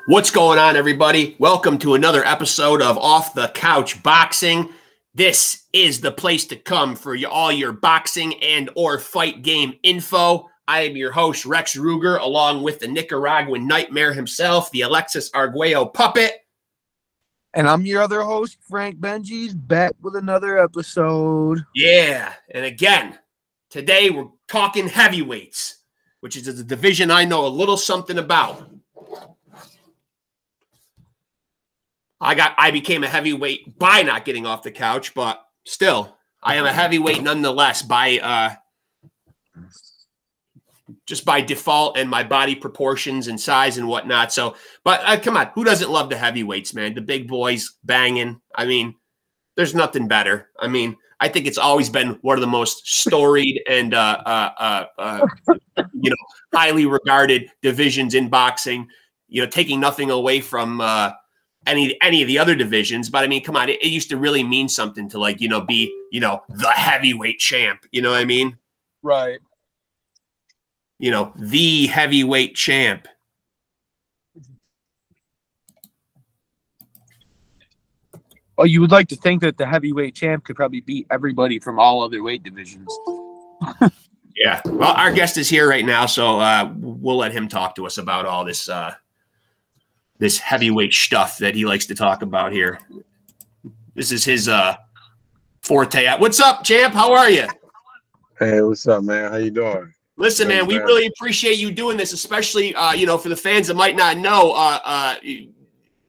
What's going on, everybody? Welcome to another episode of Off the Couch Boxing. This is the place to come for all your boxing and or fight game info. I am your host, Rex Ruger, along with the Nicaraguan nightmare himself, the Alexis Arguello puppet. And I'm your other host, Frank Benji's, back with another episode. Yeah, and again, today we're talking heavyweights, which is a division I know a little something about. I became a heavyweight by not getting off the couch, but still, I am a heavyweight nonetheless by just by default and my body proportions and size and whatnot. So, but come on, who doesn't love the heavyweights, man? The big boys banging. I mean, there's nothing better. I mean, I think it's always been one of the most storied and highly regarded divisions in boxing. You know, taking nothing away from any of the other divisions, but I mean, come on, it used to really mean something to be the heavyweight champ. You know what I mean? Right. The heavyweight champ. Oh, you would like to think that the heavyweight champ could probably beat everybody from all other weight divisions. Yeah. Well, our guest is here right now, so we'll let him talk to us about all this this heavyweight stuff that he likes to talk about here. This is his forte. What's up, champ? How are you? Hey, what's up, man? How you doing? Listen, man, we really appreciate you doing this, especially, for the fans that might not know, and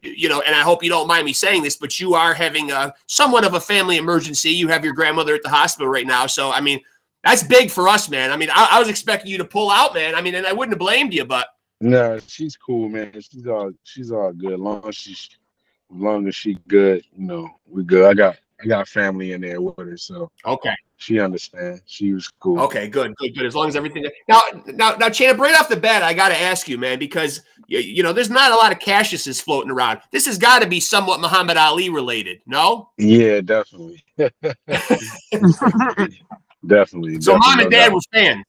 I hope you don't mind me saying this, but you are having somewhat of a family emergency. You have your grandmother at the hospital right now. So, I mean, that's big for us, man. I mean, I was expecting you to pull out, man. I mean, and I wouldn't have blamed you, but. No, she's cool, man. She's all good. As long as she good, we good. I got family in there with her, so okay. She understands. She was cool. Okay, good. As long as everything. Now, champ, right off the bat, I got to ask you, man, because there's not a lot of CASSIUS's floating around. This has got to be somewhat Muhammad Ali related, no? Yeah, definitely. Definitely. So mom and dad were fans.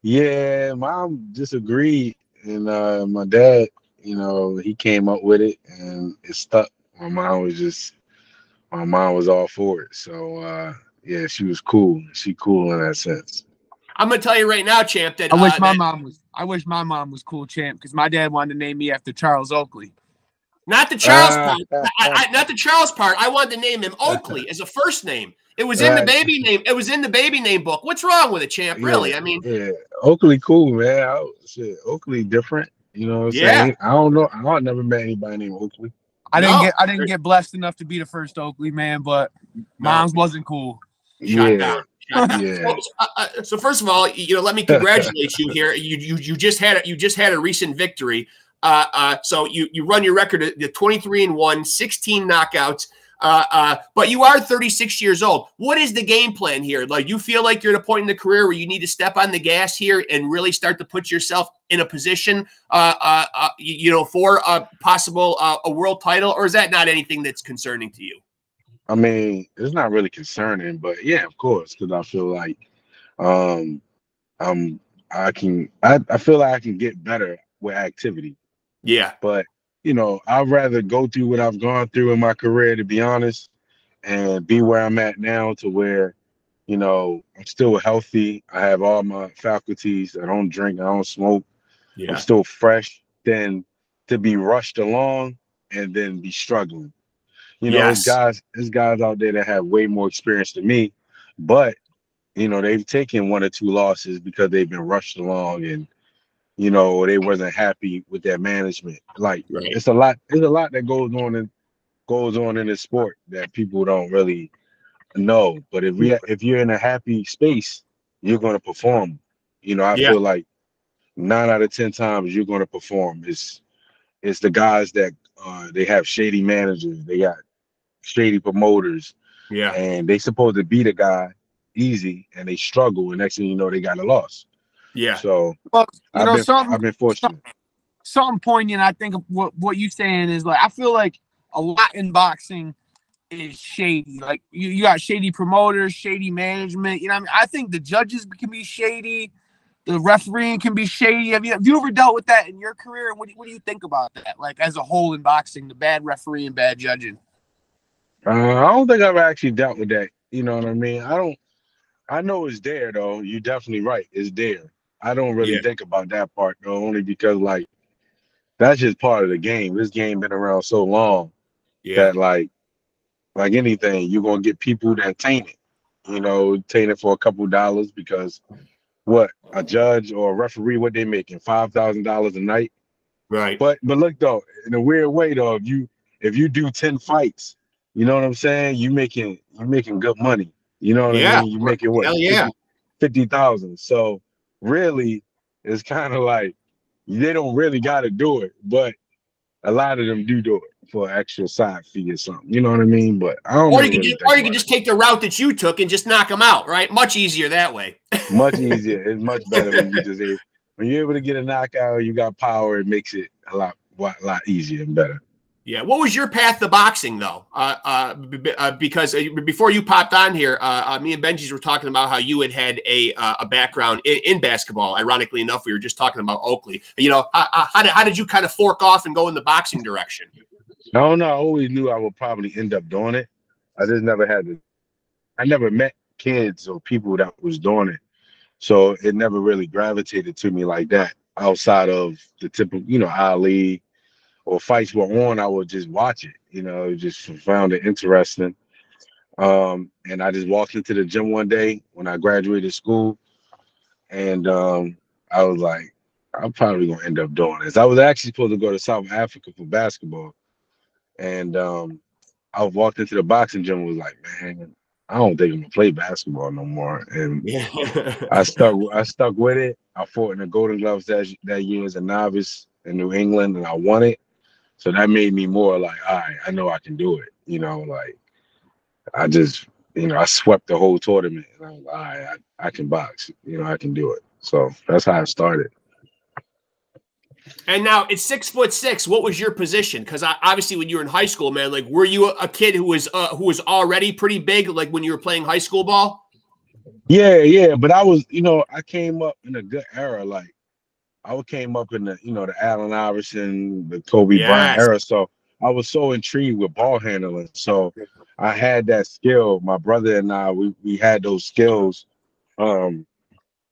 Yeah, mom disagreed, and my dad, he came up with it, and it stuck. My mom was all for it. So yeah, she was cool. She cool in that sense. I'm gonna tell you right now, champ, that I wish my mom was cool, champ, because my dad wanted to name me after Charles Oakley. Not the Charles part. Not the Charles part. I wanted to name him Oakley as a first name. It was in the baby name. It was in the baby name book. What's wrong with it, champ? Really? Yeah, I mean, yeah, Oakley cool, man. Oakley different. You know what I'm saying? I don't know. I never met anybody named Oakley. I didn't get blessed enough to be the first Oakley, man, but mom's wasn't cool. Shut down. Yeah. So first of all, let me congratulate you here. You just had a recent victory. So you run your record at 23-1, 16 knockouts. But you are 36 years old. What is the game plan here? Like, you feel like you're at a point in the career where you need to step on the gas here and really start to put yourself in a position, for a possible a world title, or is that not anything that's concerning to you? I mean, it's not really concerning, but yeah, of course, because I feel like I feel like I can get better with activity. Yeah. But I'd rather go through what I've gone through in my career, to be honest, and be where I'm at now, to where, I'm still healthy. I have all my faculties. I don't drink. I don't smoke. Yeah. I'm still fresh, than to be rushed along and then be struggling. Yes. There's guys out there that have way more experience than me, but, they've taken 1 or 2 losses because they've been rushed along and, they wasn't happy with their management. Like, right. There's a lot that goes on in this sport that people don't really know. But if you're in a happy space, you're going to perform. I feel like 9 out of 10 times you're going to perform. It's the guys that they have shady managers, they got shady promoters, and they supposed to beat a guy easy, and they struggle, and next thing you know, they got a loss. Yeah. So I've been fortunate. Something poignant, I think, of what you're saying is, like, I feel like a lot in boxing is shady. Like, you got shady promoters, shady management. I think the judges can be shady. the refereeing can be shady. Have you ever dealt with that in your career? And what do you think about that? Like as a whole in boxing, the bad refereeing, bad judging. I don't think I've actually dealt with that. You know what I mean? I don't. I know it's there though. You're definitely right. It's there. I don't really Yeah. think about that part though, only because like that's just part of the game. This game been around so long Yeah. that like anything, you're gonna get people that taint it. You know, taint it for a couple dollars because what a judge or a referee, what they making $5,000 a night. Right. But look though, in a weird way though, if you do 10 fights, you know what I'm saying? You're making good money. You know what I Yeah. mean? You're making what Hell yeah. 50,000. So really, it's kind of like they don't really got to do it, but a lot of them do it for an extra side fee or something. You know what I mean? But I don't Or really you think can about just take the route that you took and just knock them out, right? Much easier that way. it. Much easier. It's much better when you're able to get a knockout. You got power. It makes it a lot easier and better. Yeah. What was your path to boxing, though? Because before you popped on here, me and Benji's were talking about how you had a background in basketball. Ironically enough, we were just talking about Oakley. You know, how did you kind of fork off and go in the boxing direction? I don't know. I always knew I would probably end up doing it. I just never had to. I never met kids or people that was doing it, so it never really gravitated to me like that. Outside of the typical, Ali or fights were on, I would just watch it. Just found it interesting. And I just walked into the gym one day when I graduated school, and I was like, I'm probably gonna end up doing this. I was actually supposed to go to South Africa for basketball, and I walked into the boxing gym and was like, man, I don't think I'm gonna play basketball no more. And Yeah. I stuck with it. I fought in the Golden Gloves that year as a novice in New England, and I won it. So that made me more like, all right, I know I can do it. Like I just, I swept the whole tournament, and I was like, all right, I can box. I can do it. So that's how I started. And now it's 6'6". What was your position? Because obviously, when you were in high school, man, like, were you a kid who was already pretty big, like when you were playing high school ball? Yeah. But I was, I came up in a good era. Like I came up in the Allen Iverson, the Kobe Bryant era. So I was so intrigued with ball handling. So I had that skill. My brother and I, we had those skills.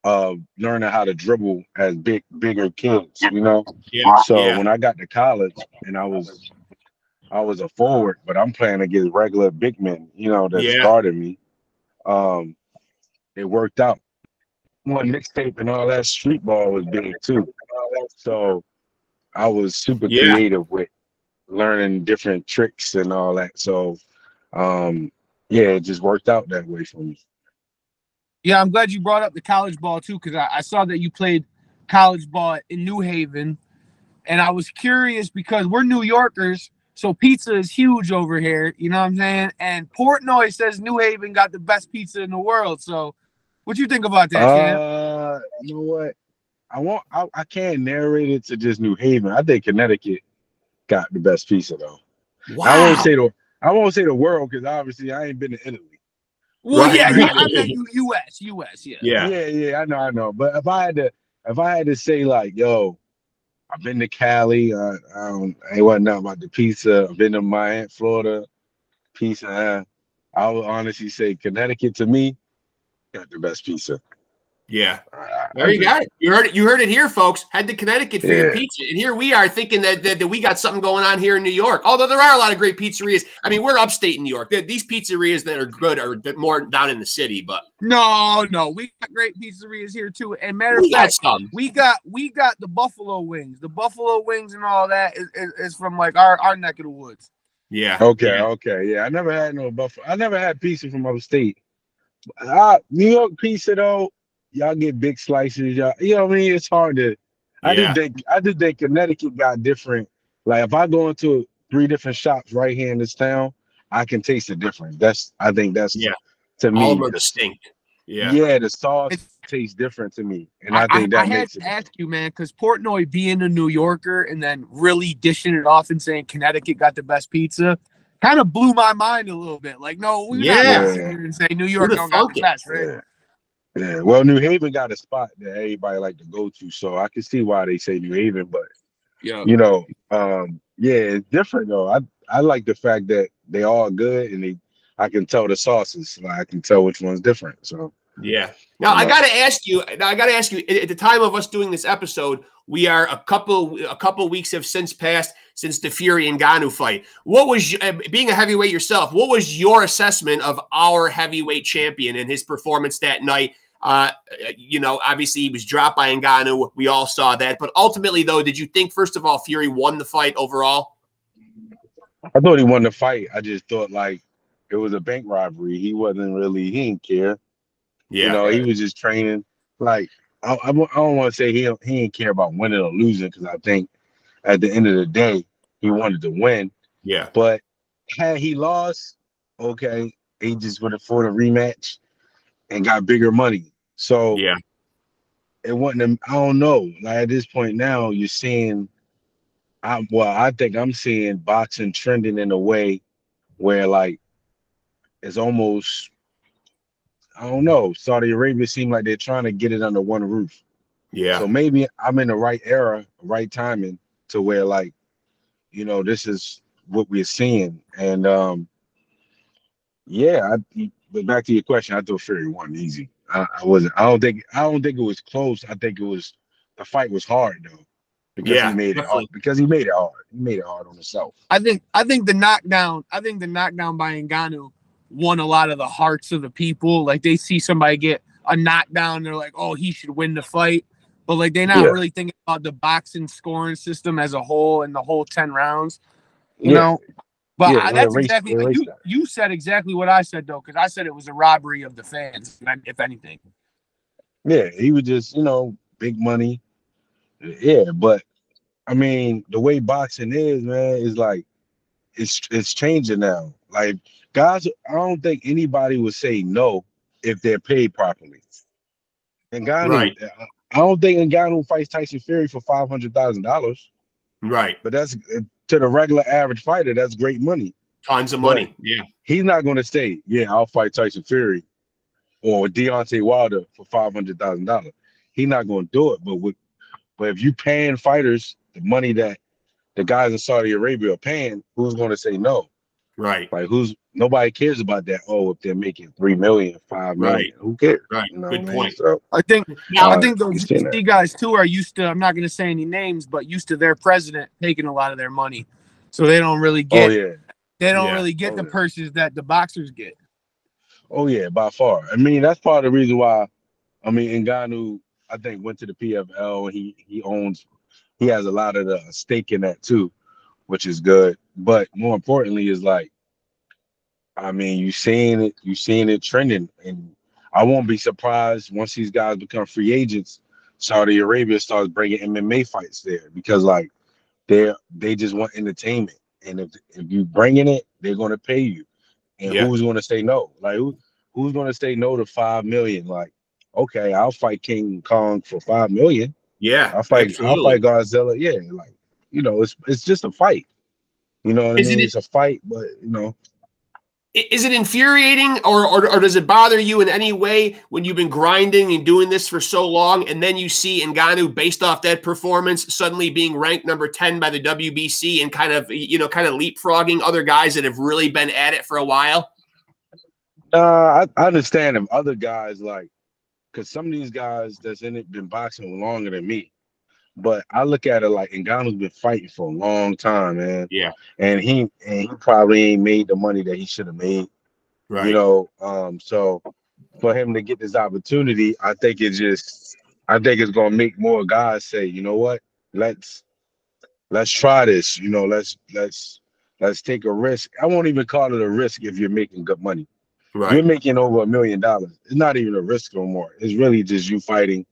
Of learning how to dribble as bigger kids, Yeah. So when I got to college and I was a forward, but I'm playing against regular big men, that guarded me. It worked out. One mixtape and all that street ball was big too. So I was super creative with learning different tricks and all that. So it just worked out that way for me. Yeah, I'm glad you brought up the college ball too, because I saw that you played college ball in New Haven, and I was curious because we're New Yorkers, so pizza is huge over here. You know what I'm saying? And Portnoy says New Haven got the best pizza in the world. So, what you think about that, champ? You know what? I can't narrate it to just New Haven. I think Connecticut got the best pizza though. Wow. I won't say the world because obviously I ain't been to Italy. Well, right. I meant U.S. Yeah. I know. But if I had to say like, yo, I've been to Cali. I ain't wasn't nothing about the pizza. I've been to Miami, Florida. Pizza. I would honestly say Connecticut to me got the best pizza. Yeah. There you got it. You heard it here, folks. Head to Connecticut for your pizza. And here we are thinking that we got something going on here in New York. Although there are a lot of great pizzerias. I mean, we're upstate in New York. These pizzerias that are good are more down in the city, but no. We got great pizzerias here too. And matter of fact, we got the buffalo wings. The buffalo wings and all that is from like our neck of the woods. Yeah. Okay. Yeah. I never had no buffalo. I never had pizza from upstate. New York pizza though. Y'all get big slices, y'all. You know what I mean? It's hard to. I just think Connecticut got different. Like if I go into 3 different shops right here in this town, I can taste the difference. I think that's to me. All are distinct. Yeah, the sauce tastes different to me, and I think that makes it. I had to ask you, man, because Portnoy being a New Yorker and then really dishing it off and saying Connecticut got the best pizza, kind of blew my mind a little bit. Like, no, we're not here and say New York don't got the best, right? Yeah, well, New Haven got a spot that everybody like to go to, so I can see why they say New Haven. But Yeah. yeah, it's different though. I like the fact that they all good and I can tell the sauces. Like I can tell which one's different. So Yeah. Now you I know, got to ask you. At the time of us doing this episode, we are a couple weeks have since passed since the Fury and Ngannou fight. What was being a heavyweight yourself? What was your assessment of our heavyweight champion and his performance that night? Obviously he was dropped by Ngannou. We all saw that, but ultimately, though, did you think first of all Fury won the fight overall? I thought he won the fight. I just thought like it was a bank robbery. He didn't care. Yeah. He was just training. Like I don't want to say he didn't care about winning or losing because I think at the end of the day he wanted to win. Yeah. But had he lost, okay, he just would have fought a rematch and got bigger money. So Yeah. it wasn't. I don't know. Like at this point now, you're seeing. I think I'm seeing boxing trending in a way where like it's almost. I don't know. Saudi Arabia seemed like they're trying to get it under one roof. Yeah. So maybe I'm in the right era, right timing to where like, this is what we're seeing. And yeah, but back to your question, I thought Fury won easy. I wasn't. I don't think it was close. I think the fight was hard though, because he Yeah. made it hard. Definitely. Because he made it hard. He made it hard on himself. I think the knockdown by Ngannou won a lot of the hearts of the people. Like they see somebody get a knockdown, they're like, oh, he should win the fight. But like they're not Yeah. really thinking about the boxing scoring system as a whole and the whole 10 rounds. You Yeah. know? But Yeah, that's exactly you said exactly what I said though, because I said it was a robbery of the fans, if anything. Yeah, he was just, big money. Yeah, but I mean, the way boxing is, man, is like it's changing now. Like guys, I don't think anybody would say no if they're paid properly. Ngannou, Right. I don't think Ngannou fights Tyson Fury for $500,000, Right. but that's to the regular average fighter, that's great money. Tons of But money. Yeah. he's not going to say, "Yeah, I'll fight Tyson Fury or Deontay Wilder for $500,000." He's not going to do it. But if you paying fighters the money that the guys in Saudi Arabia are paying, who's going to say no? Right. Like nobody cares about that. Oh, if they're making 3 million, 5 million, Right. who cares? Right. You know Good what I mean? point. So I think those you've seen that. UFC guys too are used to, I'm not going to say any names, but used to their president taking a lot of their money. So they don't really Oh get yeah. the purses that the boxers get. Oh yeah, by far. I mean, that's part of the reason why. I mean, Ngannou, I think, went to the PFL. He has a lot of the stake in that too, which is good. But more importantly, is like, I mean, you seeing it trending, and I won't be surprised once these guys become free agents. Saudi Arabia starts bringing MMA fights there because like they just want entertainment, and if you bringing it, they're gonna pay you. And Yeah. who's gonna say no? Like who's gonna say no to 5 million? Like, okay, I'll fight King Kong for 5 million. Yeah. I'll fight Absolutely. Godzilla. Yeah, like it's just a fight. You know what I Isn't mean? it? It's a fight, but Is it infuriating or does it bother you in any way when you've been grinding and doing this for so long and then you see Ngannou based off that performance suddenly being ranked number 10 by the WBC and kind of leapfrogging other guys that have really been at it for a while? I understand if other guys like, because some of these guys that's in it been boxing longer than me. But I look at it like Ngannou's been fighting for a long time, man. Yeah. And he probably ain't made the money that he should have made. Right. So for him to get this opportunity, I think it's gonna make more guys say, you know what, let's try this. Let's take a risk. I won't even call it a risk if you're making good money. You're Right. making over $1 million. It's not even a risk no more. It's really just you fighting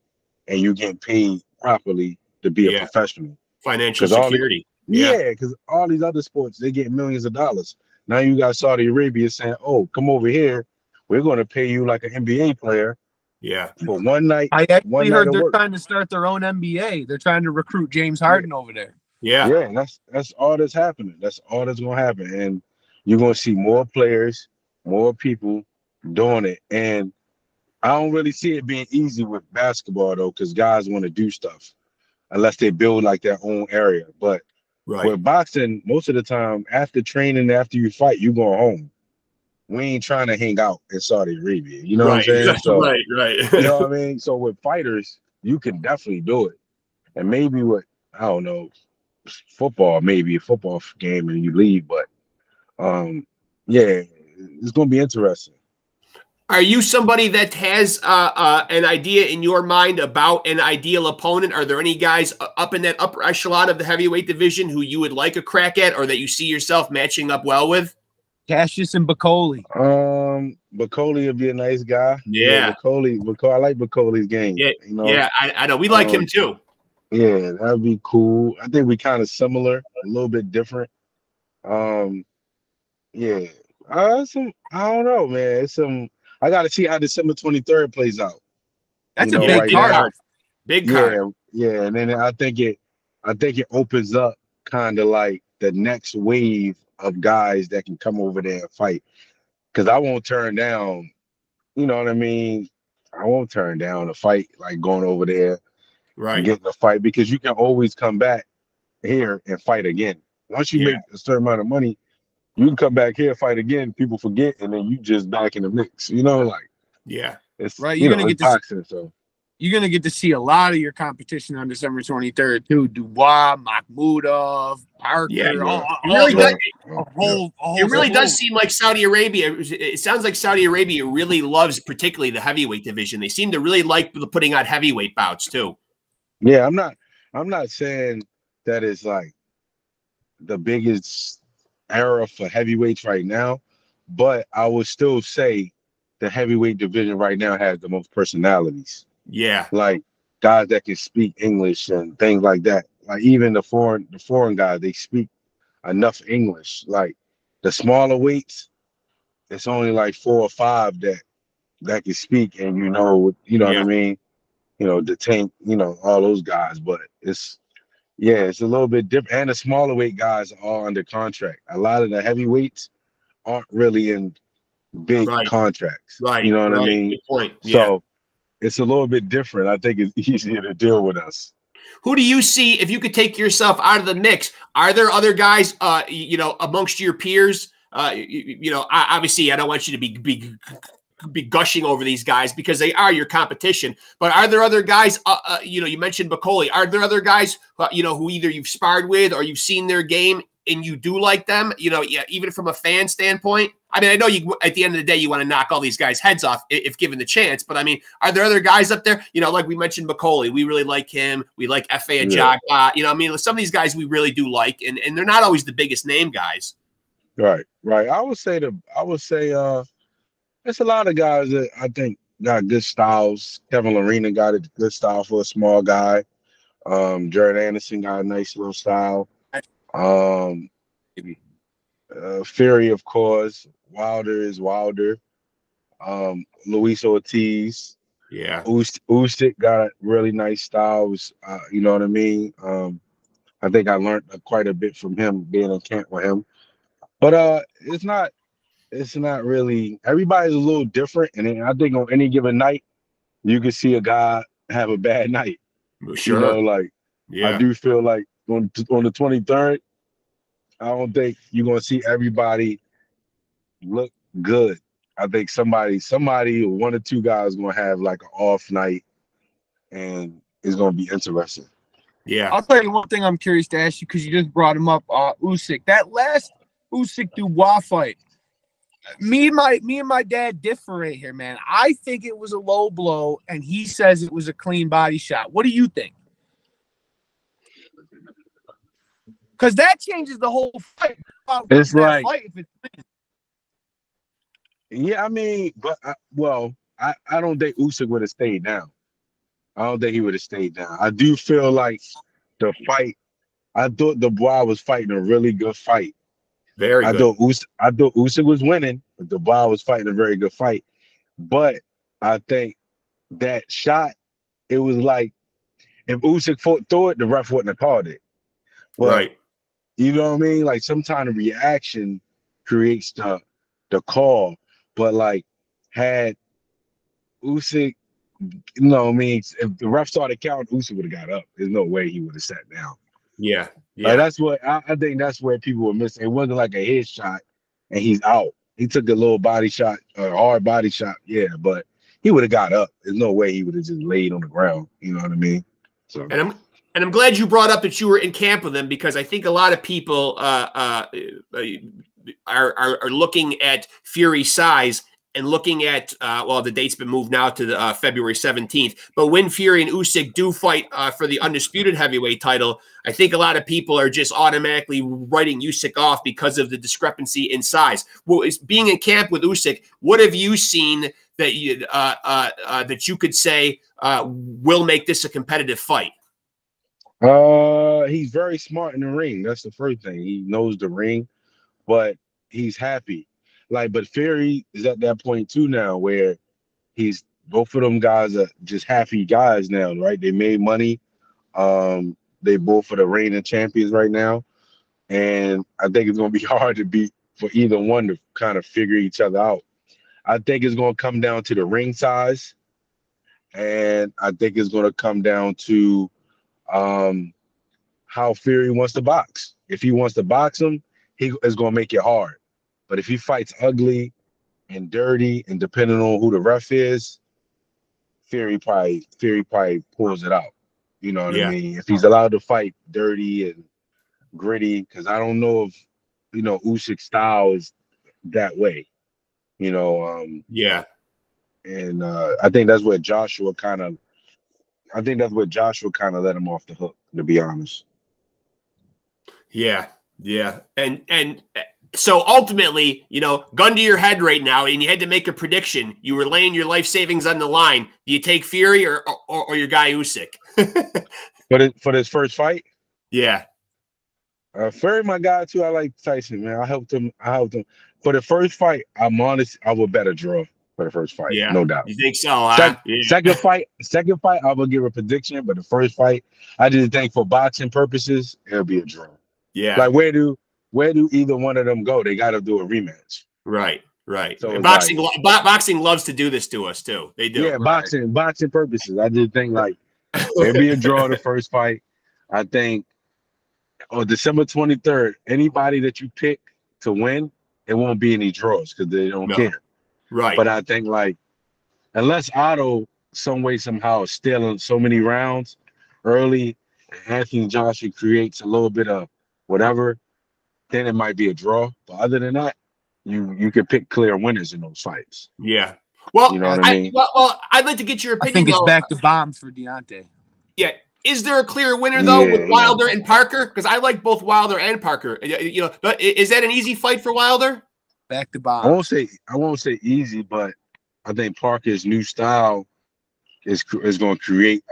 and you getting paid properly to be a Yeah. professional. Financial Because security. Yeah. because all these other sports, they get millions of dollars. Now you got Saudi Arabia saying, "Oh, come over here. We're going to pay you like an NBA player Yeah. for one night I actually heard of they're work." trying to start their own NBA. They're trying to recruit James Harden over there. Yeah. Yeah, and that's all that's happening. That's all that's going to happen, and you're going to see more players, more people doing it. And I don't really see it being easy with basketball though, because guys want to do stuff unless they build like their own area. But Right. with boxing, most of the time after training, after you fight, you go home. We ain't trying to hang out in Saudi Arabia. You know what I'm Right. saying? So Right. you know what I mean? So with fighters, you can definitely do it. And maybe with, I don't know, football, maybe a football game and you leave, but yeah, it's gonna be interesting. Are you somebody that has an idea in your mind about an ideal opponent? Are there any guys up in that upper echelon of the heavyweight division who you would like a crack at, or that you see yourself matching up well with? Cassius and Bacoli. Bacoli would be a nice guy. Yeah, Yeah. Bacoli, I like Bacoli's game. Yeah. You know, Yeah. I know. We like him too. yeah, that'd be cool. I think we kind of similar, a little bit different. Um, yeah. I don't know, man. I gotta see how December 23rd plays out. That's You a know, big right card. now, Big card. yeah, and then I think it opens up kind of like the next wave of guys that can come over there and fight. Because I won't turn down, you know what I mean? I won't turn down a fight like going over there and Right. getting a fight because you can always come back here and fight again. Once you Yeah. make a certain amount of money, you can come back here, fight again, people forget, and then you just back in the mix. You know, like Yeah. it's Right, you're gonna get boxing, so you're gonna get to see a lot of your competition on December 23rd too. Dubois, Makhmudov, Parker, Yeah. it It really does seem like Saudi Arabia. It sounds like Saudi Arabia really loves, particularly the heavyweight division. They seem to really like putting out heavyweight bouts too. yeah. I'm not saying that it's like the biggest era for heavyweights right now, but I would still say the heavyweight division right now has the most personalities. Yeah. Like guys that can speak English and things like that. Like even the foreign guys, they speak enough English. Like the smaller weights, it's only like 4 or 5 that can speak, and you know what I mean. You know the tank, all those guys, but it's a little bit different. And the smaller weight guys are all under contract. A lot of the heavyweights aren't really in big contracts. Right. You know what I Right. mean? Good point. So it's a little bit different. I think it's easier to deal with us. Who do you see if you could take yourself out of the mix? Are there other guys, amongst your peers? Obviously, I don't want you to be gushing over these guys because they are your competition. But are there other guys? You mentioned Bacoli. Are there other guys, who either you've sparred with or you've seen their game and you do like them? Even from a fan standpoint. I mean, I know you. At the end of the day, you want to knock all these guys' heads off if given the chance. But I mean, are there other guys up there? Like we mentioned, Bacoli. We really like him. We like F.A. Ajagba. Some of these guys we really do like, and they're not always the biggest name guys. Right. I would say there's a lot of guys that I think got good styles. Kevin Lorena got a good style for a small guy. Jared Anderson got a nice little style. Fury, of course. Wilder is Wilder. Luis Ortiz. Yeah. Usyk got really nice styles. You know what I mean? I think I learned quite a bit from him being in camp with him. But it's not really. Everybody's a little different, and I think on any given night, you can see a guy have a bad night. Sure. I do feel like on the 23rd, I don't think you're gonna see everybody look good. I think somebody, one or two guys, gonna have like an off night, and it's gonna be interesting. Yeah, I'll tell you one thing I'm curious to ask you because you just brought him up. Usyk, that last Usyk Dubois fight. Me and my dad differ right here, man. I think it was a low blow, and he says it was a clean body shot. What do you think? Because that changes the whole fight. It's like, fight yeah, I mean, but I don't think Usyk would have stayed down. I don't think he would have stayed down. I do feel like the fight. I thought Dubois was fighting a really good fight. Very good. I thought Usyk was winning, but Dubois was fighting a very good fight. But I think that shot, it was like if Usyk fought through it, the ref wouldn't have called it. But, right. You know what I mean? Like sometimes the reaction creates the call. But like had Usyk, no, I mean, if the ref started counting, Usyk would have got up. There's no way he would have sat down. Yeah. Yeah. Like, that's what I think that's where people were missing. It wasn't like a headshot and he's out. He took a little body shot, a hard body shot, yeah, but he would have got up. There's no way he would have just laid on the ground. You know what I mean? So, and I'm glad you brought up that you were in camp with him, because I think a lot of people are looking at Fury's size and looking at well, the date's been moved now to the, February 17th. But when Fury and Usyk do fight for the undisputed heavyweight title, I think a lot of people are just automatically writing Usyk off because of the discrepancy in size. Well, is being in camp with Usyk, what have you seen that you that you could say will make this a competitive fight? He's very smart in the ring. That's the first thing. He knows the ring, but he's happy. Like, but Fury is at that point too now where he's both of them guys are just happy guys now, right? They made money. They both are the reigning champions right now. And I think it's gonna be hard to beat for either one to kind of figure each other out. I think it's gonna come down to the ring size, and I think it's gonna come down to how Fury wants to box. If he wants to box him, he is gonna make it hard. But if he fights ugly and dirty, and depending on who the ref is, Fury probably pulls it out. You know what I mean? If he's allowed to fight dirty and gritty, because I don't know if Usyk's style is that way. And I think that's where Joshua kind of let him off the hook, to be honest. Yeah. And so ultimately, gun to your head right now, and you had to make a prediction. You were laying your life savings on the line. Do you take Fury or your guy Usyk? For this first fight? Yeah. Fury, my guy too. I like Tyson, man. I helped him. For the first fight, I'm honest, I would bet a draw for the first fight. Yeah. No doubt. You think so, huh? Second fight, I will give a prediction, but the first fight, I just think for boxing purposes, it'll be a draw. Yeah. Like, where do either one of them go? They got to do a rematch. Right. So and boxing loves to do this to us too. They do. Yeah, boxing purposes. I just think like it'll be a draw the first fight. I think on December 23rd, anybody that you pick to win, it won't be any draws because they don't care. Right. But I think like unless Otto some way somehow is stealing so many rounds early, and Anthony Joshua creates a little bit of whatever, then it might be a draw. But other than that, you can pick clear winners in those fights. Yeah. Well, you know what I mean? Well, I'd like to get your opinion. I think it's back to bombs for Deontay. Yeah. Is there a clear winner though with Wilder and Parker? Because I like both Wilder and Parker. But is that an easy fight for Wilder? Back to bombs. I won't say easy, but I think Parker's new style is going to create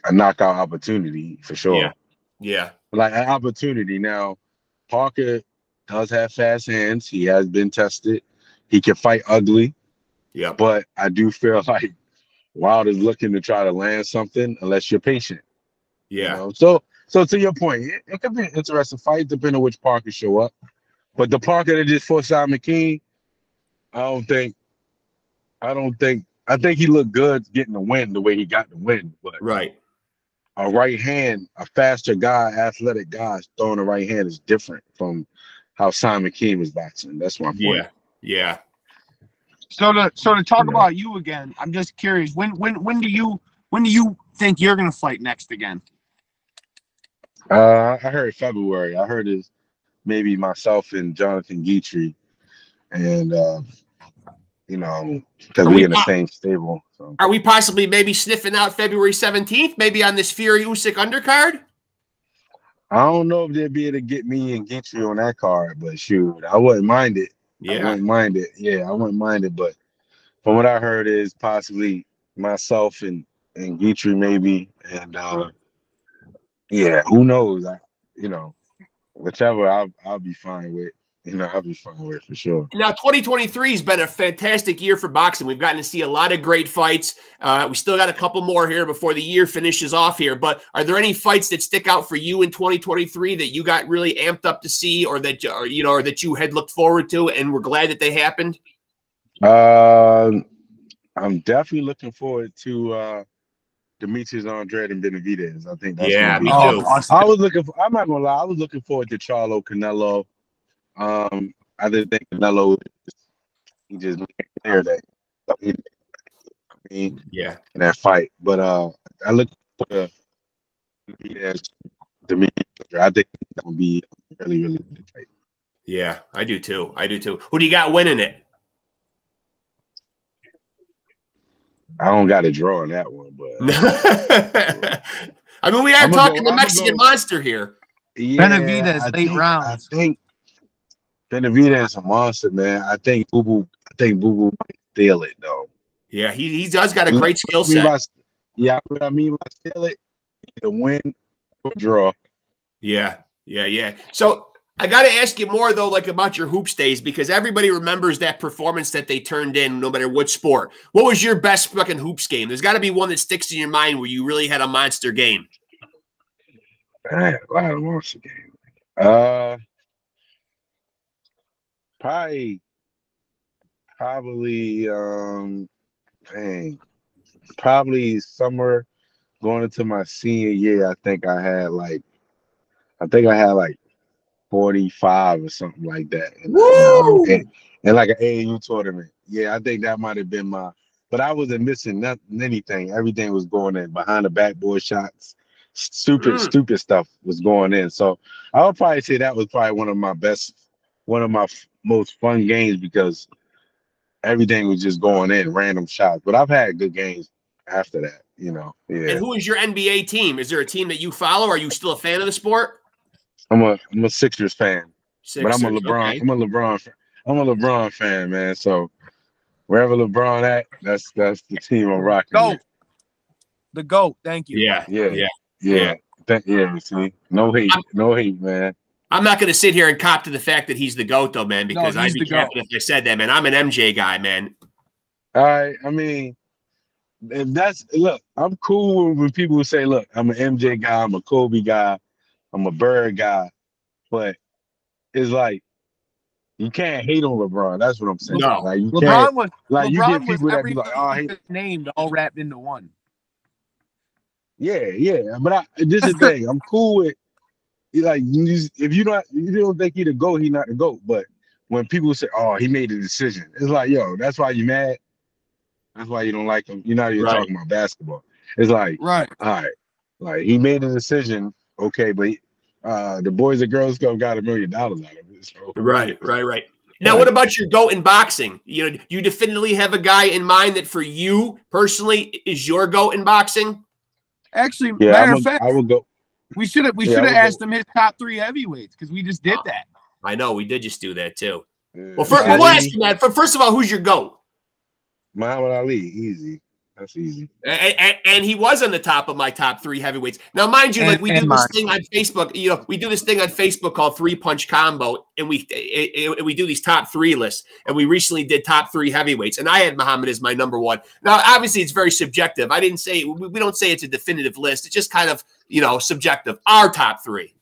a knockout opportunity for sure. Yeah. Like an opportunity. Now, Parker does have fast hands. He has been tested. He can fight ugly. Yeah. But I do feel like Wilder's looking to try to land something unless you're patient. Yeah. So to your point, it could be an interesting fight depending on which Parker show up. But the Parker that just fought Simon King, I think he looked good getting the win the way he got the win. But a right hand, a faster guy, athletic guy throwing a right hand is different from how Simon King was boxing. That's my point. Yeah. So to talk about you again, I'm just curious. When do you think you're gonna fight next again? I heard February. I heard it's maybe myself and Jonathan Guitry, and because we're in the same stable. So. Are we possibly maybe sniffing out February 17th, maybe on this Fury Usyk undercard? I don't know if they'd be able to get me and Guitry on that card, but shoot, I wouldn't mind it. Yeah. I wouldn't mind it. Yeah, I wouldn't mind it. But from what I heard is possibly myself and Guitry maybe. And who knows? Whichever I'll be fine with. I'll be fine with it for sure. Now, 2023 has been a fantastic year for boxing. We've gotten to see a lot of great fights. We still got a couple more here before the year finishes off here. But are there any fights that stick out for you in 2023 that you got really amped up to see, or that that you had looked forward to and were glad that they happened? I I'm definitely looking forward to Demetrius Andrade and Benavidez. I think that's gonna Yeah, be me Oh, too. awesome. I was looking for. I'm not gonna lie. I was looking forward to Charlo Canelo. I didn't think Canelo. He just made it clear that he didn't in Yeah. that fight. But I look for the Benavidez Demetrius. I think that would be a really really good fight. Yeah, I do too. I do too. Who do you got winning it? I don't got a draw on that one, but I mean, we are I'm gonna talking go. the I'm gonna Mexican go. monster here. Yeah, Benavidez, late I rounds. think Benavidez is a monster, man. I think Boo Boo might steal it though. Yeah, he does got a You know great skill what I mean set. what I mean by steal it? The win or draw. Yeah, yeah, yeah. So I got to ask you more though, like about your hoops days, because everybody remembers that performance that they turned in, no matter what sport. What was your best fucking hoops game? There's got to be one that sticks in your mind where you really had a monster game. Man, a lot of monster game. Probably, probably, dang, probably summer going into my senior year. I think I had like 45 or something like that Woo! in like an AAU tournament. Yeah, I think that might have been but I wasn't missing nothing, anything. Everything was going in behind the backboard shots. Stupid stuff was going in. So I would probably say that was probably one of my most fun games because everything was just going in, random shots. But I've had good games after that, And Yeah. who is your NBA team? Is there a team that you follow? Are you still a fan of the sport? I'm a Sixers fan. But Sixers. Okay. I'm a LeBron fan, man. So wherever LeBron at, that's the team I'm rocking GOAT. with. The GOAT. Thank you. Yeah. Yeah, Yeah. yeah. See, no hate, man. I'm not going to sit here and cop to the fact that he's the GOAT, though, man, because No, I'd he's be the capping GOAT. if I said that, man. I'm an MJ guy, man. All right, I mean, if look, I'm cool when people say, look, I'm an MJ guy, I'm a Kobe guy, I'm a Bird guy, but it's like you can't hate on LeBron. That's what I'm saying. No. Like you can't, LeBron like you get was people that be every like, oh, he, named all wrapped into one. yeah. But this is the thing. I'm cool with like if you don't think he the GOAT, he not the GOAT. But when people say, "Oh, he made a decision," it's like, yo, that's why you mad. That's why you don't like him. You're not even Right. talking about basketball. It's like, Right. all right, like he made a decision. Okay, but the Boys and Girls Club got $1 million out of it. So. Right. Now, what about your GOAT in boxing? You definitively have a guy in mind that for you personally is your GOAT in boxing? Actually, Yeah, matter of fact, I would go. we should have asked him his top 3 heavyweights because we just did that. I know we did just do that too. Yeah. Well, we'll ask you that. First of all, who's your GOAT? Muhammad Ali, easy. That's easy. And he was on the top of my top 3 heavyweights. Now, mind you, like we do this thing on Facebook. We do this thing on Facebook called 3-Punch Combo, and we do these top 3 lists. And we recently did top 3 heavyweights, and I had Muhammad as my number 1. Now, obviously, it's very subjective. I didn't say we don't say it's a definitive list. It's just kind of subjective. Our top 3,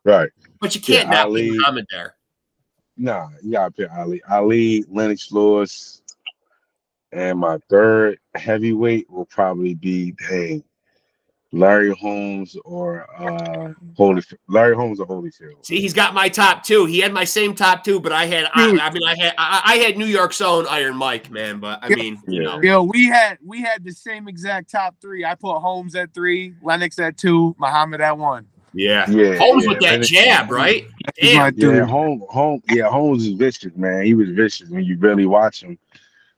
right? But you can't not put Muhammad there. Nah, you gotta pick Ali, Lennox Lewis. And my third heavyweight will probably be Larry Holmes or Holyfield. See, he's got my top 2. He had my same top 2, but I had New York's own Iron Mike, man. But I mean, Yo, we had the same exact top 3. I put Holmes at 3, Lennox at 2, Muhammad at 1. Yeah. Holmes with that jab, right? Damn. Yeah, Holmes is vicious, man. He was vicious when you really watch him.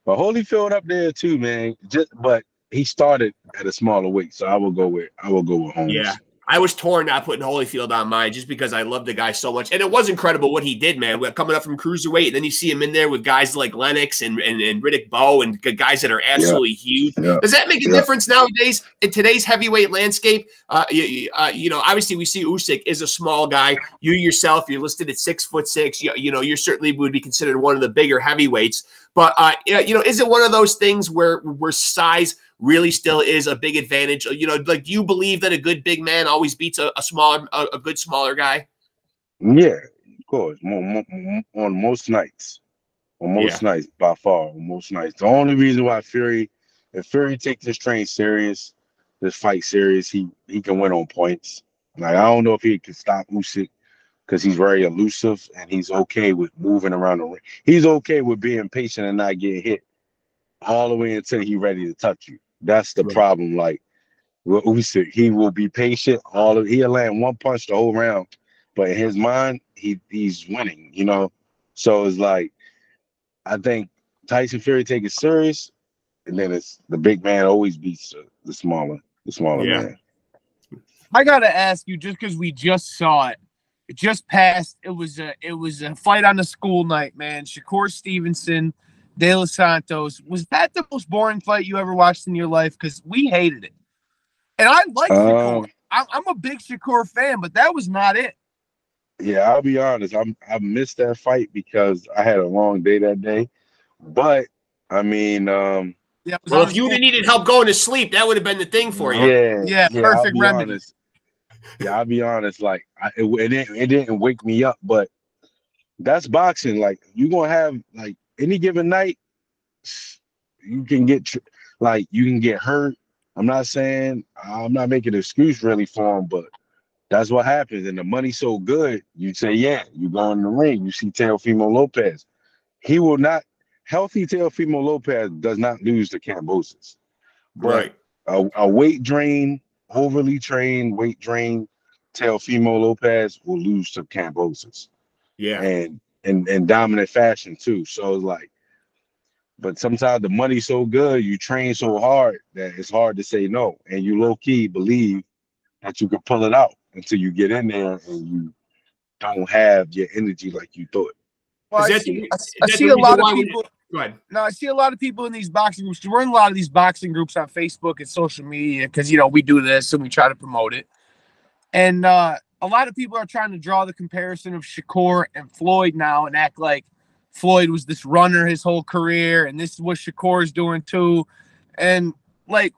But Holyfield up there too, man. But he started at a smaller weight, so I will go with Holmes. Yeah, I was torn not putting Holyfield on mine just because I love the guy so much, and it was incredible what he did, man. Coming up from cruiserweight, and then you see him in there with guys like Lennox and Riddick Bowe and guys that are absolutely huge. Yeah. Does that make a difference nowadays in today's heavyweight landscape? Obviously we see Usyk is a small guy. You yourself, you're listed at 6'6". You certainly would be considered one of the bigger heavyweights. But is it one of those things where size really still is a big advantage? Do you believe that a good big man always beats a good smaller guy? Yeah, of course. On most nights. Almost nice by far. Almost nice. The only reason why if Fury takes this this fight serious, he can win on points. Like I don't know if he can stop Usyk because he's very elusive and he's okay with moving around the ring. He's okay with being patient and not getting hit all the way until he's ready to touch you. That's the problem. Like with Usyk, he will be patient. He'll land one punch the whole round, but in his mind, he's winning. You know, so it's like I think Tyson Fury take it serious, and then it's the big man always beats the smaller man. I gotta ask you, just because we just saw it. It just passed. It was a fight on the school night, man. Shakur Stevenson, De Los Santos. Was that the most boring fight you ever watched in your life? Because we hated it. And I like Shakur. I'm a big Shakur fan, but that was not it. Yeah, I'll be honest. I missed that fight because I had a long day that day. But I mean, well, if you needed help going to sleep, that would have been the thing for you. Yeah, perfect remedy. Honest. Yeah, I'll be honest. Like, it didn't wake me up, but that's boxing. Like, you're gonna have like any given night, you can get hurt. I'm not saying I'm not making an excuse really for him, but that's what happens. And the money's so good, you say, yeah, you go in the ring. You see Teofimo Lopez. He will not. Healthy Teofimo Lopez does not lose to Kambosos. But a weight drain. Overly trained, weight drained Teofimo Lopez will lose to Kambosos. Yeah. And in dominant fashion too. So it's like, but sometimes the money's so good, you train so hard that it's hard to say no. And you low-key believe that you can pull it out until you get in there and you don't have your energy like you thought. Well, I see a lot of people. Go ahead. No, I see a lot of people in these boxing groups. We're in a lot of these boxing groups on Facebook and social media because, we do this and we try to promote it. And a lot of people are trying to draw the comparison of Shakur and Floyd now and act like Floyd was this runner his whole career and this is what Shakur's doing too. And, like,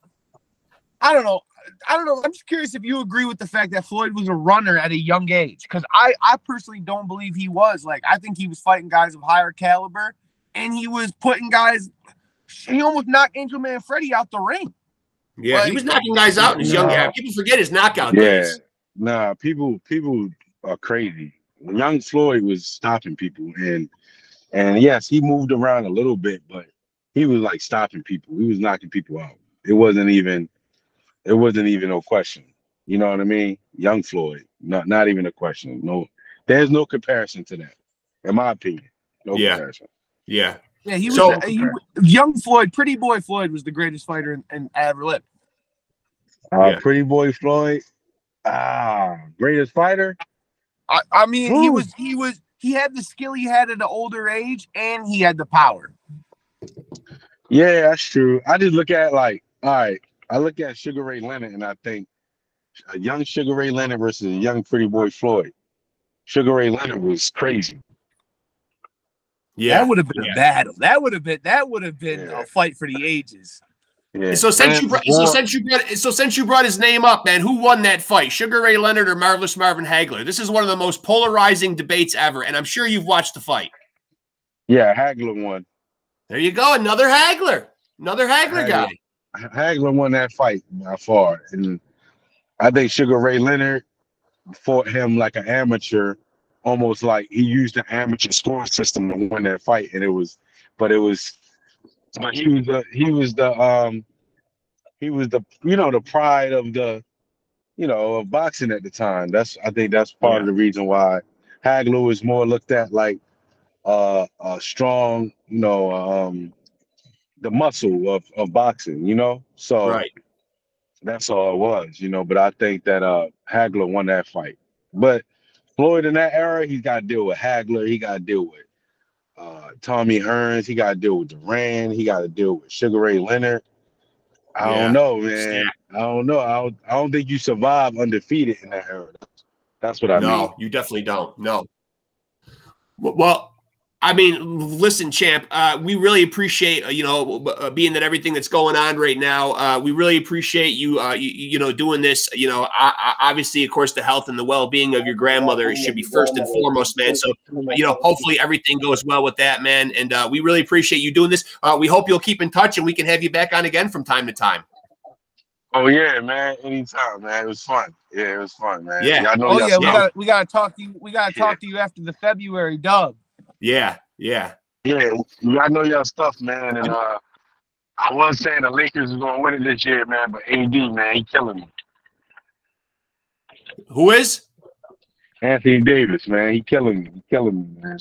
I don't know. I'm just curious if you agree with the fact that Floyd was a runner at a young age because I personally don't believe he was. Like, I think he was fighting guys of higher caliber. And he was putting guys. He almost knocked Angel Man Freddy out the ring. Yeah, like, he was knocking guys out in his young age. People forget his knockout days. Nah, people are crazy. Young Floyd was stopping people, and yes, he moved around a little bit, but he was like stopping people. He was knocking people out. It wasn't even no question. You know what I mean? Young Floyd, not even a question. No, there's no comparison to that, in my opinion. No comparison. Yeah. Yeah, he was young Floyd, Pretty Boy Floyd was the greatest fighter in ever lived. Pretty Boy Floyd, greatest fighter. I mean, he had the skill he had at an older age, and he had the power. Yeah, that's true. I just look at I look at Sugar Ray Leonard, and I think a young Sugar Ray Leonard versus a young Pretty Boy Floyd. SugarRay Leonard was crazy. Yeah, that would have been a battle. That would have been a fight for the ages. Yeah. So since you brought his name up, man, who won that fight? Sugar Ray Leonard or Marvelous Marvin Hagler? This is one of the most polarizing debates ever, and I'm sure you've watched the fight. Yeah, Hagler won. There you go, another Hagler guy. Hagler won that fight by far, and I think Sugar Ray Leonard fought him like an amateur. Almost like he used the amateur scoring system to win that fight, and he was the pride of of boxing at the time. I think that's part of the reason why Hagler was more looked at like a strong, the muscle of boxing, So that's all it was, But I think that Hagler won that fight, but Floyd in that era, he's got to deal with Hagler. He got to deal with Tommy Hearns. He got to deal with Duran. He got to deal with Sugar Ray Leonard. I don't know, man. I don't know. I don't think you survive undefeated in that era. That's what I mean. No, you definitely don't. No. Well, I mean, listen, champ, we really appreciate, being that everything that's going on right now, we really appreciate you, doing this, obviously, of course, the health and the well-being of your grandmother should be first and foremost, man. So, hopefully everything goes well with that, man. And we really appreciate you doing this. We hope you'll keep in touch and we can have you back on again from time to time. Oh yeah, man. Anytime, man. It was fun. Yeah, it was fun, man. Yeah. I know we gotta talk to you. We gotta talk to you after the February dub. Yeah. Yeah, I know y'all stuff, man. And I was saying the Lakers are gonna win it this year, man. But AD, man, he killing me. Who is? Anthony Davis, man. He killing me. He killing me, man.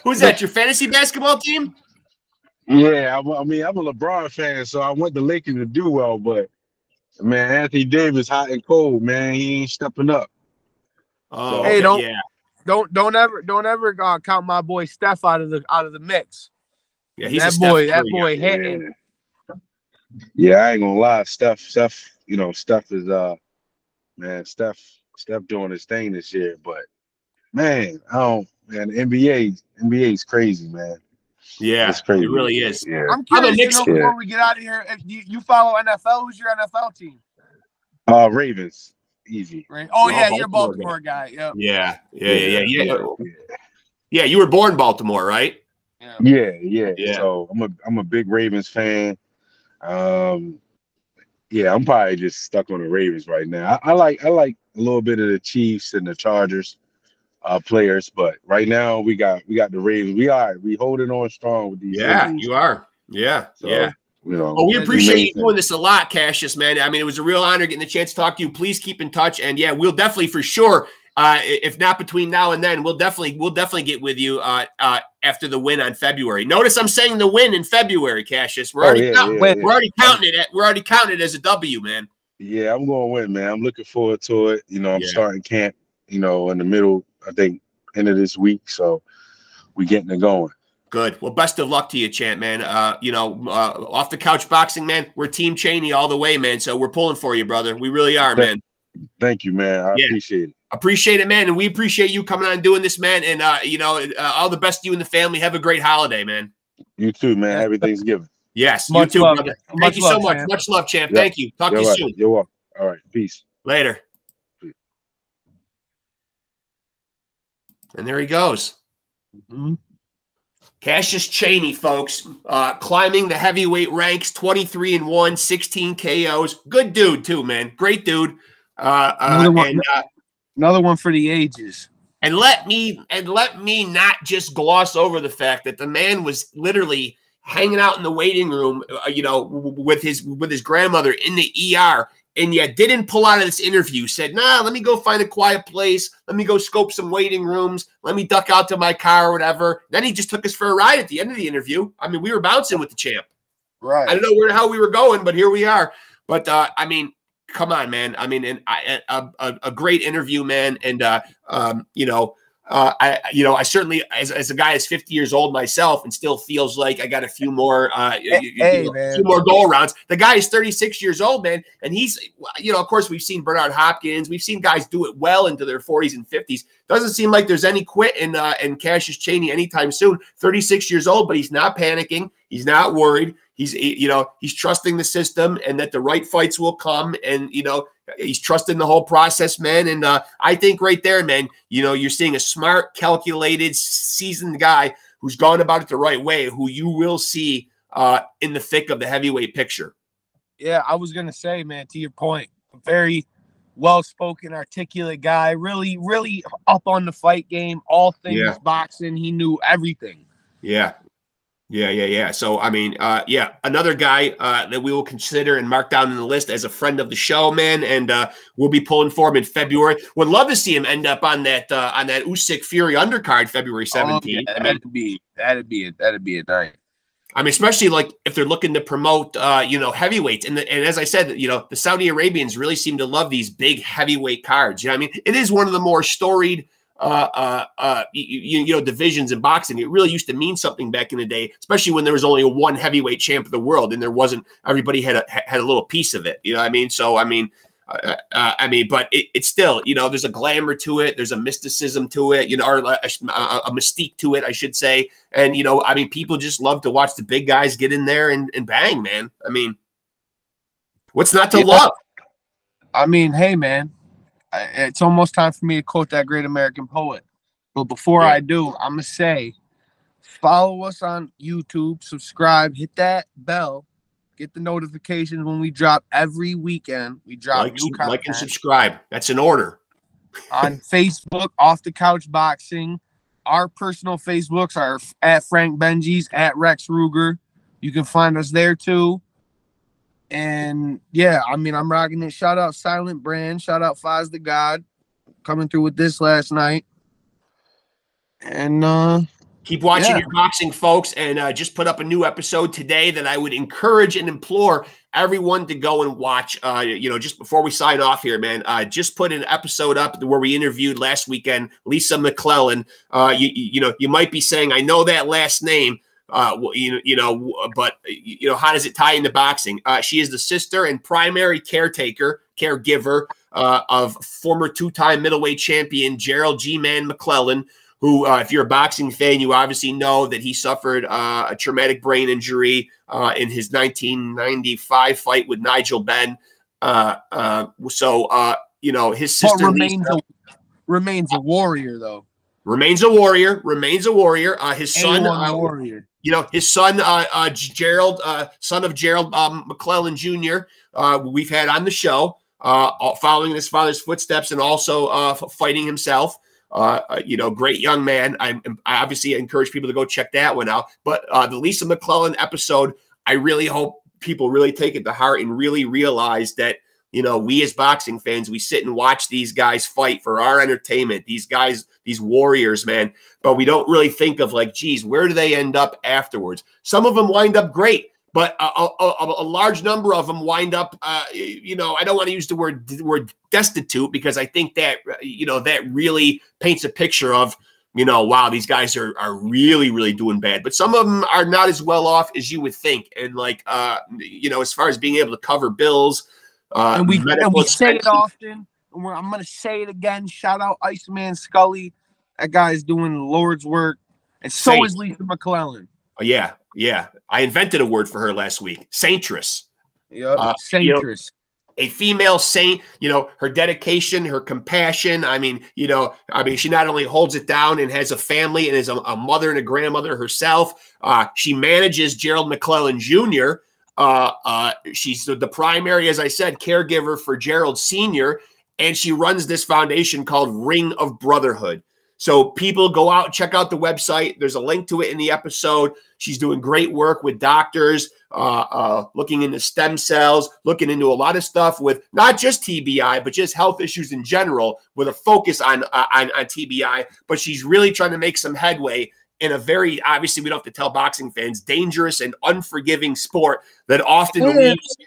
Who's that? Your fantasy basketball team? Yeah, I mean, I'm a LeBron fan, so I want the Lakers to do well. But man, Anthony Davis, hot and cold, man. He ain't stepping up. Oh, hey, okay, don't ever count my boy Steph out of the mix. Yeah, he's that boy hitting. Yeah, I ain't gonna lie, Steph, Steph is Steph doing his thing this year, but man, the NBA's crazy, man. Yeah, it's crazy. It really is. Yeah. I'm curious to know before we get out of here, if you follow NFL, who's your NFL team? Ravens. Easy. Right. Oh yeah, you're a Baltimore guy. Yep. Yeah. Yeah, you were born in Baltimore, right? Yeah. So I'm a big Ravens fan. I'm probably just stuck on the Ravens right now. I like a little bit of the Chiefs and the Chargers players, but right now we got the Ravens. We holding on strong with these. Yeah, injuries. you are. Yeah, so, yeah. We appreciate you doing this a lot, Cassius, man. I mean, it was a real honor getting the chance to talk to you. Please keep in touch, and yeah, we'll definitely, for sure, if not between now and then, we'll definitely get with you after the win on February. Notice I'm saying the win in February, Cassius. We're already counting it as a W, man. Yeah, I'm going to win, man. I'm looking forward to it. I'm starting camp, in the middle, I think, end of this week, so we getting it going. Good. Well, best of luck to you, champ, man. Off the couch boxing, man. We're Team Chaney all the way, man. So we're pulling for you, brother. We really are, man. Thank you, man. I appreciate it. Appreciate it, man. And we appreciate you coming on and doing this, man. And, all the best to you and the family. Have a great holiday, man. You too, man. Happy Thanksgiving. Yes, you too, brother. Thank you so much. Champ. Much love, champ. Thank you. Talk to you soon. You're welcome. All right. Peace. Later. And there he goes. Mm-hmm. Cassius Chaney, folks, climbing the heavyweight ranks, 23-1, 16 KOs. Good dude, too, man. Great dude. Another one for the ages. And let me not just gloss over the fact that the man was literally hanging out in the waiting room, with his grandmother in the ER, and yet didn't pull out of this interview. Said, "Nah, let me go find a quiet place. Let me go scope some waiting rooms. Let me duck out to my car or whatever." Then he just took us for a ride at the end of the interview. I mean, we were bouncing with the champ. Right. I don't know where the hell we were going, but here we are. But I mean, come on, man. I mean, a great interview, man. And I certainly, as a guy that's 50 years old myself, and still feels like I got a few more, few more go arounds. The guy is 36 years old, man, and he's, of course, we've seen Bernard Hopkins, we've seen guys do it well into their 40s and 50s. Doesn't seem like there's any quit in Cassius Chaney anytime soon. 36 years old, but he's not panicking. He's not worried. He's trusting the system and that the right fights will come, and he's trusting the whole process, man. And I think right there, man, you're seeing a smart, calculated, seasoned guy who's gone about it the right way, who you will see in the thick of the heavyweight picture. Yeah, I was gonna say, man, to your point, a very well-spoken, articulate guy, really, really up on the fight game, all things boxing. He knew everything. Yeah. So, I mean, another guy that we will consider and mark down in the list as a friend of the show, man, and we'll be pulling for him in February. Would love to see him end up on that Usyk Fury undercard February 17th. That'd be a night. I mean, especially like if they're looking to promote, heavyweights, and as I said, the Saudi Arabians really seem to love these big heavyweight cards. I mean, it is one of the more storied divisions in boxing. It really used to mean something back in the day, especially when there was only one heavyweight champ of the world and there wasn't, everybody had a little piece of it. You know what I mean? So, I mean, I mean, but it's still, you know, there's a glamour to it. There's a mysticism to it, you know, or a mystique to it, I should say. And, you know, I mean, people just love to watch the big guys get in there and bang, man. I mean, what's not to love? I mean, hey, man, it's almost time for me to quote that great American poet. But before I do, I'm going to say, follow us on YouTube, subscribe, hit that bell, get the notifications when we drop every weekend. We drop new content. Like and subscribe. That's an order. On Facebook, Off the Couch Boxing. Our personal Facebooks are at Frank Benji's, at Rex Ruger. You can find us there too. And yeah, I mean, I'm rocking it. Shout out Silent Brand. Shout out Foz the God. Coming through with this last night. And keep watching your boxing, folks, and just put up a new episode today that I would encourage and implore everyone to go and watch. You know, just before we sign off here, man, just put an episode up where we interviewed last weekend Lisa McClellan. You know, you might be saying, I know that last name. But you know, how does it tie into boxing? She is the sister and primary caregiver of former two-time middleweight champion Gerald G-Man McClellan, who, if you're a boxing fan, you obviously know that he suffered a traumatic brain injury in his 1995 fight with Nigel Benn. You know, his sister remains a warrior, though. Remains a warrior. His son, warrior. You know, his son, Gerald, son of Gerald McClellan Jr., we've had on the show, following in his father's footsteps and also fighting himself. You know, great young man. I obviously encourage people to go check that one out. But the Lisa McClellan episode, I really hope people really take it to heart and really realize that, you know, we as boxing fans, we sit and watch these guys fight for our entertainment. These guys, these warriors, man. But we don't really think of like, geez, where do they end up afterwards? Some of them wind up great, but a large number of them wind up, you know, I don't want to use the word destitute, because I think that, you know, that really paints a picture of, you know, wow, these guys are really, really doing bad. But some of them are not as well off as you would think. And like, you know, as far as being able to cover bills, and we say it often. And I'm going to say it again. Shout out Iceman Scully. That guy's doing Lord's work. And so is Lisa McClellan. Oh, yeah. Yeah. I invented a word for her last week. Saintress. Yeah. Saintress. You know, a female saint, you know, her dedication, her compassion. I mean, you know, she not only holds it down and has a family and is a mother and a grandmother herself. She manages Gerald McClellan Jr. She's the primary, as I said, caregiver for Gerald Sr., and she runs this foundation called Ring of Brotherhood. So people go out, check out the website. There's a link to it in the episode. She's doing great work with doctors, looking into stem cells, looking into a lot of stuff with not just TBI, but just health issues in general, with a focus on TBI. But she's really trying to make some headway in a very, obviously, we don't have to tell boxing fans, dangerous and unforgiving sport that often leaves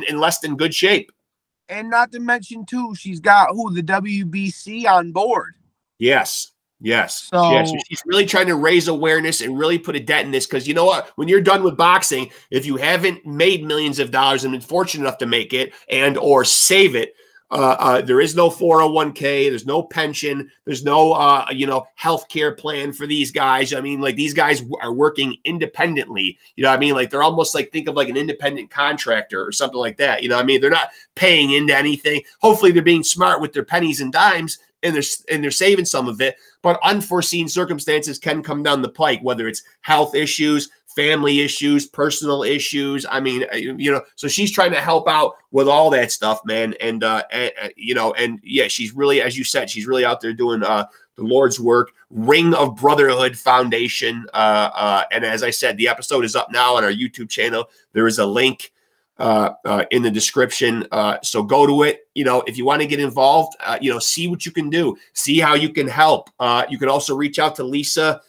in less than good shape. And not to mention, too, she's got the WBC on board. Yes. So she's really trying to raise awareness and really put a dent in this, because you know what? When you're done with boxing, if you haven't made millions of dollars and been fortunate enough to make it and or save it, there is no 401k, there's no pension, there's no you know, health care plan for these guys. I mean, like, these guys are working independently. You know what I mean? Like, they're almost like, think of like an independent contractor or something like that. You know what I mean? They're not paying into anything. Hopefully they're being smart with their pennies and dimes, and they're saving some of it. But unforeseen circumstances can come down the pike, whether it's health issues, family issues, personal issues. I mean, you know, so she's trying to help out with all that stuff, man. And you know, and yeah, she's really, as you said, she's really out there doing the Lord's work. Ring of Brotherhood Foundation. And as I said, the episode is up now on our YouTube channel. There is a link in the description. So go to it. You know, if you want to get involved, you know, see what you can do, see how you can help. You can also reach out to Lisa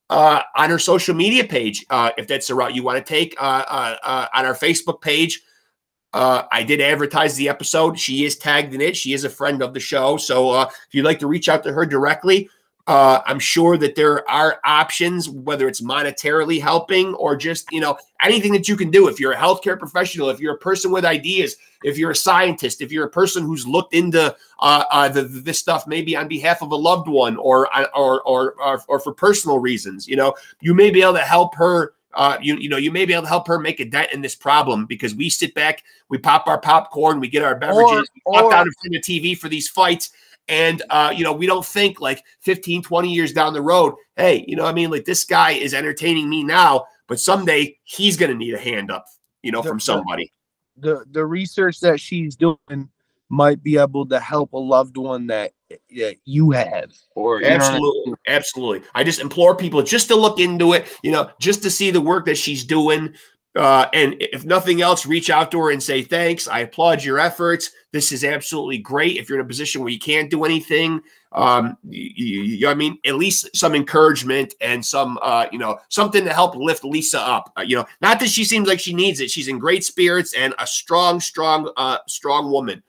on her social media page, if that's the route you want to take, on our Facebook page. I did advertise the episode. She is tagged in it. She is a friend of the show. So if you'd like to reach out to her directly, I'm sure that there are options, whether it's monetarily helping or just, you know, anything that you can do. If you're a healthcare professional, if you're a person with ideas, if you're a scientist, if you're a person who's looked into this stuff, maybe on behalf of a loved one or for personal reasons, you know, you may be able to help her. You may be able to help her make a dent in this problem, because we sit back, we pop our popcorn, we get our beverages, we walk down in front of the TV for these fights. And, you know, we don't think like 15, 20 years down the road, hey, you know what I mean? Like, this guy is entertaining me now, but someday he's going to need a hand up, you know, from somebody. The research that she's doing might be able to help a loved one that you have. Or absolutely, absolutely. I just implore people just to look into it, you know, just to see the work that she's doing. And if nothing else, reach out to her and say, thanks. I applaud your efforts. This is absolutely great. If you're in a position where you can't do anything, I mean, at least some encouragement and some, you know, something to help lift Lisa up. You know, not that she seems like she needs it. She's in great spirits and a strong woman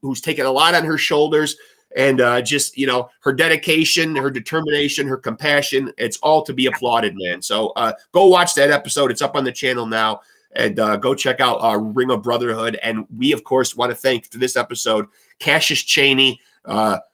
who's taken a lot on her shoulders. And just, you know, her dedication, her determination, her compassion, it's all to be applauded, man. So go watch that episode. It's up on the channel now. And go check out Ring of Brotherhood. And we, of course, want to thank, for this episode, CASSIUS CHANEY,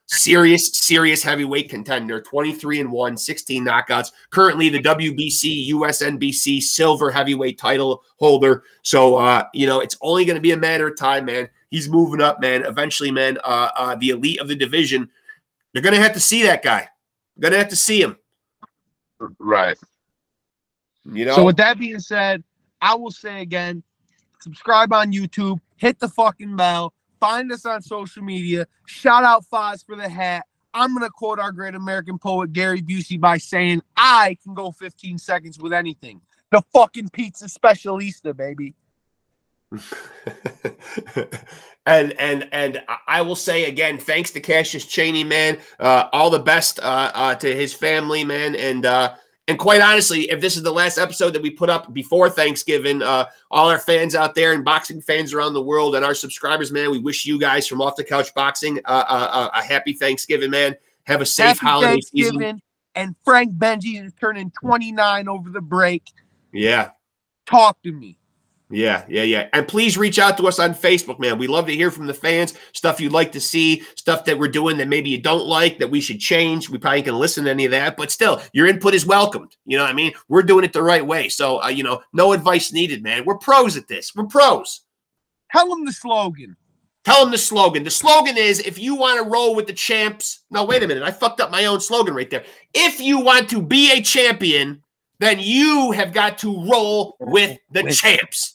serious heavyweight contender, 23-1, 16 knockouts. Currently the WBC, USNBC silver heavyweight title holder. So, you know, it's only going to be a matter of time, man. He's moving up, man. Eventually, man, the elite of the division, they're going to have to see that guy. They're going to have to see him. Right. You know? So with that being said, I will say again, subscribe on YouTube, hit the fucking bell, find us on social media, shout out Foz for the hat. I'm going to quote our great American poet Gary Busey by saying, I can go 15 seconds with anything. The fucking pizza specialista, baby. and I will say again, thanks to CASSIUS CHANEY, man. All the best to his family, man. And quite honestly, if this is the last episode that we put up before Thanksgiving, all our fans out there and boxing fans around the world and our subscribers, man, we wish you guys from Off the Couch Boxing a happy Thanksgiving, man. Have a safe holiday season. And Frank Benji is turning 29 over the break. Yeah. Talk to me. Yeah. And please reach out to us on Facebook, man. We love to hear from the fans, stuff you'd like to see, stuff that we're doing that maybe you don't like, that we should change. We probably can listen to any of that, but still, your input is welcomed. You know what I mean? We're doing it the right way. So, you know, no advice needed, man. We're pros at this. We're pros. Tell them the slogan. Tell them the slogan. The slogan is, if you want to roll with the champs. No, wait a minute. I fucked up my own slogan right there. If you want to be a champion, then you have got to roll with the champs.